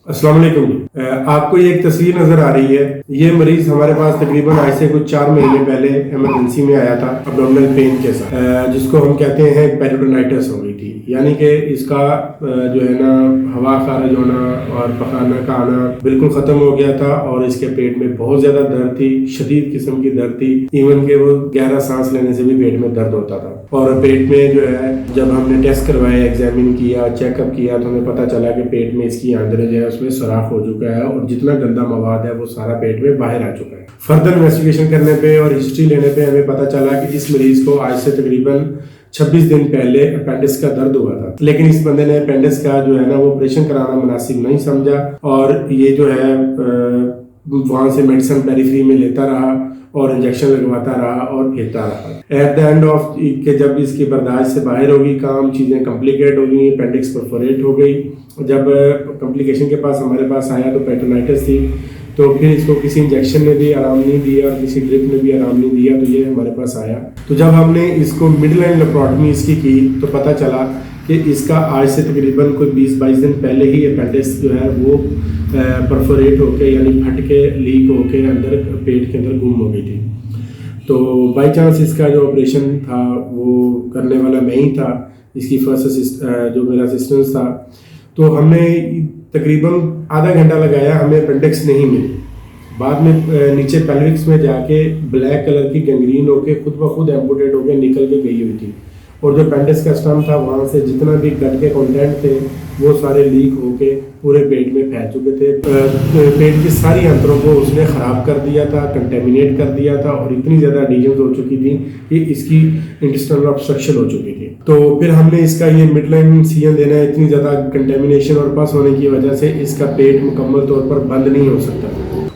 अस्सलाम वालेकुम। आपको ये एक तस्वीर नजर आ रही है। ये मरीज हमारे पास तकरीबन आज से कुछ 4 महीने पहले इमरजेंसी में आया था अब्डोमिनल पेन के साथ, जिसको हम कहते हैं पेरिटोनाइटिस हो गई थी। यानी कि इसका जो है ना हवा खारिज होना और पखाना का आना बिल्कुल खत्म हो गया था और इसके पेट में बहुत ज्यादा दर्द थी, शदीद किस्म की दर्द थी। इवन के वो गहरा सांस लेने से भी पेट में दर्द होता था। और पेट में जो है जब हमने टेस्ट करवाए, एग्जामिन किया, चेकअप किया तो हमें पता चला कि पेट में इसकी आंदरें जो है उसमें सुराख हो चुका है और जितना गंदा मवाद है वो सारा पेट में बाहर आ चुका है। फर्दर इन्वेस्टिगेशन करने पे और हिस्ट्री लेने पे हमें पता चला कि इस मरीज को आज से तकरीबन 26 दिन पहले अपेंडिक्स का दर्द हुआ था, लेकिन इस बंदे ने अपेंडिक्स का जो है ना वो ऑपरेशन कराना मुनासिब नहीं समझा और ये जो है वहां से मेडिसिन पेरिफेरी में लेता रहा और इंजेक्शन लगवाता रहा और फिरता रहा। एट द एंड ऑफ के जब इसकी बर्दाश्त से बाहर होगी काम, चीज़ें कॉम्प्लिकेट हो गई, अपेंडिक्स परफोरेट हो गई। जब कॉम्प्लिकेशन के पास हमारे पास आया तो पेरिटोनाइटिस थी, तो फिर इसको किसी इंजेक्शन ने भी आराम नहीं दिया और किसी ड्रिप ने भी आराम नहीं दिया, तो ये हमारे पास आया। तो जब हमने इसको मिड लाइन लेप्रोटमी इसकी की तो पता चला कि इसका आज से तकरीबन कोई 20-22 दिन पहले ही अपेंडिक्स जो है वो परफोरेट होके यानी फट के लीक होके अंदर पेट के अंदर गुम हो गई थी। तो बाई चांस इसका जो ऑपरेशन था वो करने वाला मैं ही था, इसकी फर्स्ट जो मेरा असिस्टेंट था। तो हमने तकरीबन आधा घंटा लगाया, हमें अपेंडिक्स नहीं मिली। बाद में नीचे पेल्विक्स में जाके ब्लैक कलर की गैंग्रीन होके खुद ब खुद एम्पुटेट होके निकल के गई हुई थी और जो अपेंडिक्स का स्टम था वहाँ से जितना भी गट के कंटेंट थे वो सारे लीक होके पूरे पेट में फैल चुके थे। पेट की सारी अंतरों को उसने ख़राब कर दिया था, कंटेमिनेट कर दिया था और इतनी ज़्यादा एडिशंस हो चुकी थी कि इसकी इंटेस्टाइनल ऑब्स्ट्रक्शन हो चुकी थी। तो फिर हमने इसका ये मिडलाइन सीएन देना है, इतनी ज़्यादा कंटेमिनेशन और पस होने की वजह से इसका पेट मुकम्मल तौर पर बंद नहीं हो सकता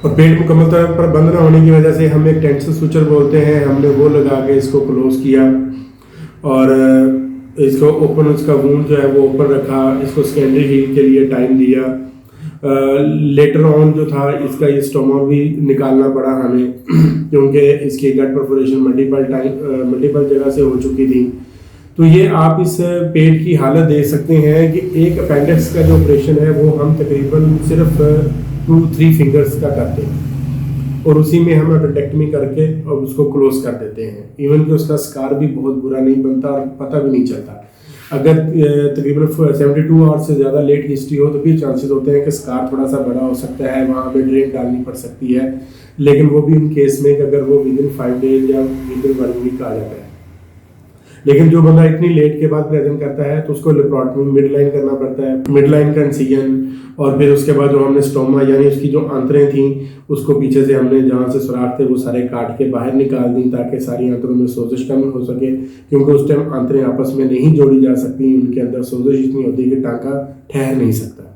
और पेट मुकम्मल तौर पर बंद ना होने की वजह से हम एक टेंशन स्विचर बोलते हैं, हमने वो लगा के इसको क्लोज किया और इसको ओपन, उसका वूंड जो है वो ओपन रखा, इसको सेकेंडरी हील के लिए टाइम दिया। लेटर ऑन जो था इसका ये स्टोमा भी निकालना पड़ा हमें क्योंकि इसकी गट परफोरेशन मल्टीपल जगह से हो चुकी थी। तो ये आप इस पेट की हालत देख सकते हैं कि एक अपेंडिक्स का जो ऑपरेशन है वो हम तकरीबन सिर्फ 2-3 फिंगर्स का करते हैं और उसी में हम अपेंडेक्टमी करके और उसको क्लोज कर देते हैं। इवन कि उसका स्कार भी बहुत बुरा नहीं बनता और पता भी नहीं चलता। अगर तकरीबन 72 आवर्स से ज़्यादा लेट हिस्ट्री हो तो फिर चांसेस होते हैं कि स्कार थोड़ा सा बड़ा हो सकता है, वहाँ पे ड्रेन डालनी पड़ सकती है, लेकिन वो भी इन केस में कि अगर वो विदिन 5 डेज या विदिन 1 वीक आ जाता है। लेकिन जो बंदा इतनी लेट के बाद प्रेजेंट करता है तो उसको लेप्रोटमी मिड लाइन करना पड़ता है, मिड लाइन का इंसिजन और फिर उसके बाद जो हमने स्टोमा यानी उसकी जो आंतरें थी उसको पीछे से हमने जहाँ से सुराख थे वो सारे काट के बाहर निकाल दी ताकि सारी आंतरों में सोजिश कम हो सके, क्योंकि उस टाइम आंतरें आपस में नहीं जोड़ी जा सकती, उनके अंदर सोजिश इतनी होती है कि टाँका ठहर नहीं सकता।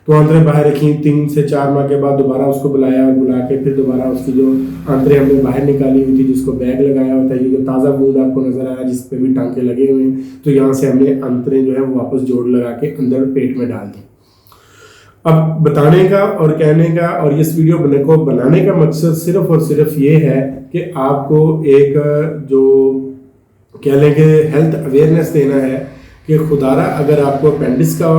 तो आंतरें बाहर रखी, 3 से 4 माह के बाद दोबारा उसको बुलाया और बुला के फिर दोबारा उसकी जो आंतरें हमने बाहर निकाली हुई थी जिसको बैग लगाया होता है, ये जो ताज़ा वूंड आपको नजर आया जिस पे भी टांके लगे हुए हैं, तो यहाँ से हमने आंतरें जो है वो वापस जोड़ लगा के अंदर पेट में डाल दी। अब बताने का और कहने का और इस वीडियो को बनाने का मकसद सिर्फ और सिर्फ ये है कि आपको एक जो कह लें कि हेल्थ अवेयरनेस देना है कि खुदारा अगर आपको अपेंडिक्स का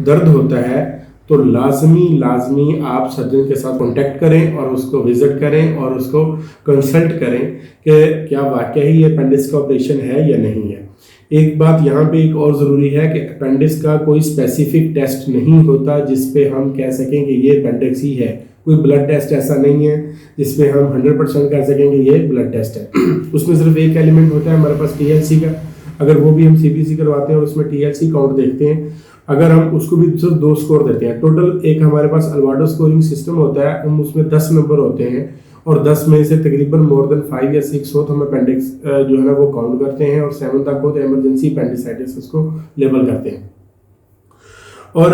दर्द होता है तो लाजमी आप सर्जन के साथ कांटेक्ट करें और उसको विजिट करें और उसको कंसल्ट करें कि क्या वाकई ही ये अपेंडिक्स का ऑपरेशन है या नहीं है। एक बात यहाँ पे एक और ज़रूरी है कि अपेंडिक्स का कोई स्पेसिफिक टेस्ट नहीं होता जिस पे हम कह सकें कि ये अपेंडिक्स ही है। कोई ब्लड टेस्ट ऐसा नहीं है जिसमें हम 100% कह सकें कि ये ब्लड टेस्ट है। उसमें सिर्फ एक एलिमेंट होता है हमारे पास TLC का, अगर वो भी हम CBC करवाते हैं और उसमें TLC काउंट देखते हैं, अगर हम उसको भी सिर्फ 2 स्कोर देते हैं। टोटल एक हमारे पास अल्वाडो स्कोरिंग सिस्टम होता है, हम उसमें 10 नंबर होते हैं और 10 में से तकरीबन मोर देन 5 या 6 हो तो हम अपेंडिक्स जो है ना वो काउंट करते हैं और 7 तक हो तो इमरजेंसी अपेंडिसाइटिस उसको लेबल करते हैं। और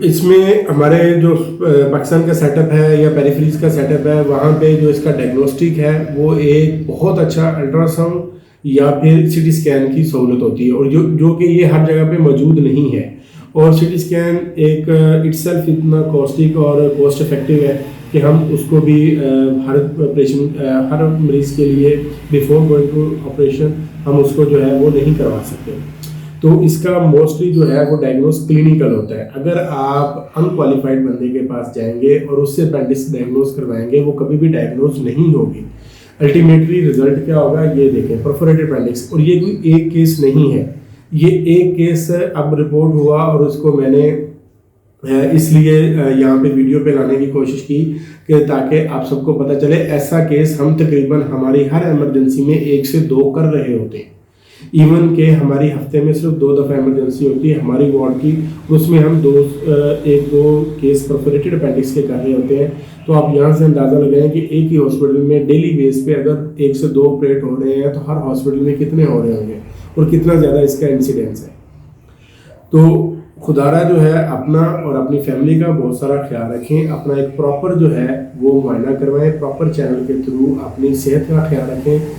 इसमें हमारे जो पाकिस्तान का सेटअप है या पेरिफेरीज का सेटअप है वहाँ पे जो इसका डायग्नोस्टिक है वो एक बहुत अच्छा अल्ट्रासाउंड या फिर CT स्कैन की सहूलत होती है और जो कि ये हर जगह पे मौजूद नहीं है। और CT स्कैन एक इटसेल्फ इतना कॉस्टिक और कॉस्ट इफेक्टिव है कि हम उसको भी हर मरीज़ के लिए बिफोर गोइंग टू ऑपरेशन हम उसको जो है वो नहीं करवा सकते। तो इसका मोस्टली जो है वो डायग्नोस क्लिनिकल होता है। अगर आप अनक्वालिफाइड बंदे के पास जाएंगे और उससे अपेंडिक्स डायग्नोस करवाएंगे, वो कभी भी डायग्नोस नहीं होगी। अल्टीमेटली रिजल्ट क्या होगा ये देखें, परफोरेटेड अपेंडिक्स। और ये कोई एक केस नहीं है, ये एक केस अब रिपोर्ट हुआ और उसको मैंने इसलिए यहाँ पे वीडियो पे लाने की कोशिश की कि ताकि आप सबको पता चले। ऐसा केस हम तकरीबन हमारी हर इमरजेंसी में 1 से 2 कर रहे होते हैं। इवन के हमारी हफ्ते में सिर्फ 2 दफ़ा इमरजेंसी होती है हमारी वार्ड की, उसमें हम 1-2 केस परफोरेटेड अपेंडिक्स के कर रहे होते हैं। तो आप यहाँ से अंदाज़ा लगाएं कि एक ही हॉस्पिटल में डेली बेस पे अगर 1 से 2 ऑपरेट हो रहे हैं तो हर हॉस्पिटल में कितने हो रहे होंगे और कितना ज़्यादा इसका इंसिडेंस है। तो खुदारा जो है अपना और अपनी फैमिली का बहुत सारा ख्याल रखें। अपना एक प्रॉपर जो है वो मुआयना करवाएं, प्रॉपर चैनल के थ्रू अपनी सेहत का ख्याल रखें।